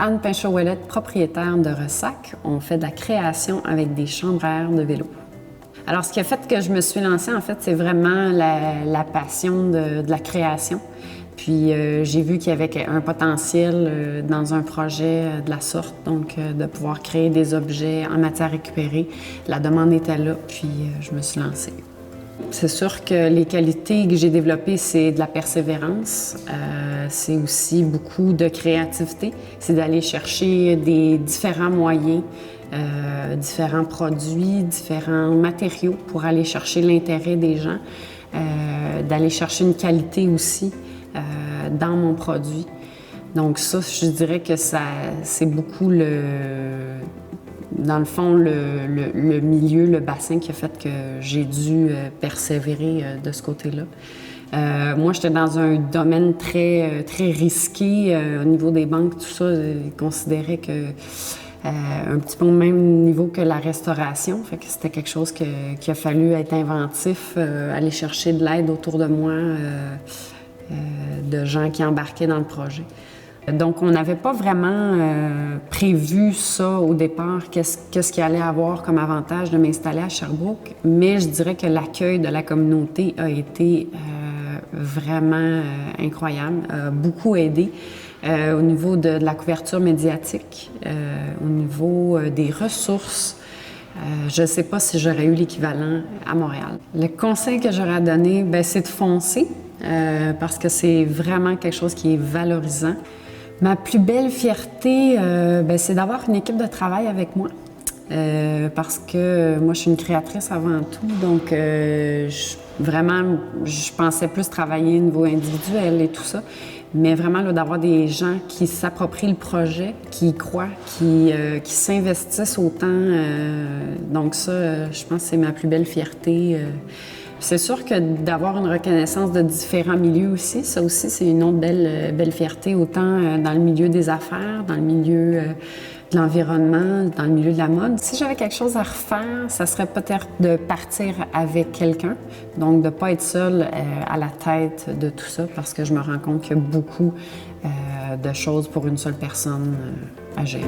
Anne Pinchot-Ouellette, propriétaire de Ressac. On fait de la création avec des chambres à air de vélo. Alors, ce qui a fait que je me suis lancée, en fait, c'est vraiment la passion de la création. Puis, j'ai vu qu'il y avait un potentiel dans un projet de la sorte, donc de pouvoir créer des objets en matière récupérée. La demande était là, puis je me suis lancée. C'est sûr que les qualités que j'ai développées, c'est de la persévérance, c'est aussi beaucoup de créativité, c'est d'aller chercher des différents moyens, différents produits, différents matériaux pour aller chercher l'intérêt des gens, d'aller chercher une qualité aussi dans mon produit. Donc ça, je dirais que c'est beaucoup dans le fond, le milieu, le bassin qui a fait que j'ai dû persévérer de ce côté-là. Moi, j'étais dans un domaine très risqué au niveau des banques, tout ça. Ils considéraient que un petit peu au même niveau que la restauration. Fait que c'était quelque chose qu'il a fallu être inventif, aller chercher de l'aide autour de moi, de gens qui embarquaient dans le projet. Donc, on n'avait pas vraiment prévu ça au départ, qu'est-ce qu'il allait avoir comme avantage de m'installer à Sherbrooke, mais je dirais que l'accueil de la communauté a été vraiment incroyable, a beaucoup aidé au niveau de la couverture médiatique, au niveau des ressources. Je ne sais pas si j'aurais eu l'équivalent à Montréal. Le conseil que j'aurais à donner, c'est de foncer, parce que c'est vraiment quelque chose qui est valorisant. Ma plus belle fierté, c'est d'avoir une équipe de travail avec moi. Parce que moi, je suis une créatrice avant tout, donc je pensais plus travailler au niveau individuel et tout ça. Mais vraiment, là, d'avoir des gens qui s'approprient le projet, qui y croient, qui s'investissent autant. Donc ça, je pense que c'est ma plus belle fierté. C'est sûr que d'avoir une reconnaissance de différents milieux aussi, ça aussi, c'est une autre belle fierté, autant dans le milieu des affaires, dans le milieu de l'environnement, dans le milieu de la mode. Si j'avais quelque chose à refaire, ça serait peut-être de partir avec quelqu'un, donc de ne pas être seule à la tête de tout ça, parce que je me rends compte qu'il y a beaucoup de choses pour une seule personne à gérer.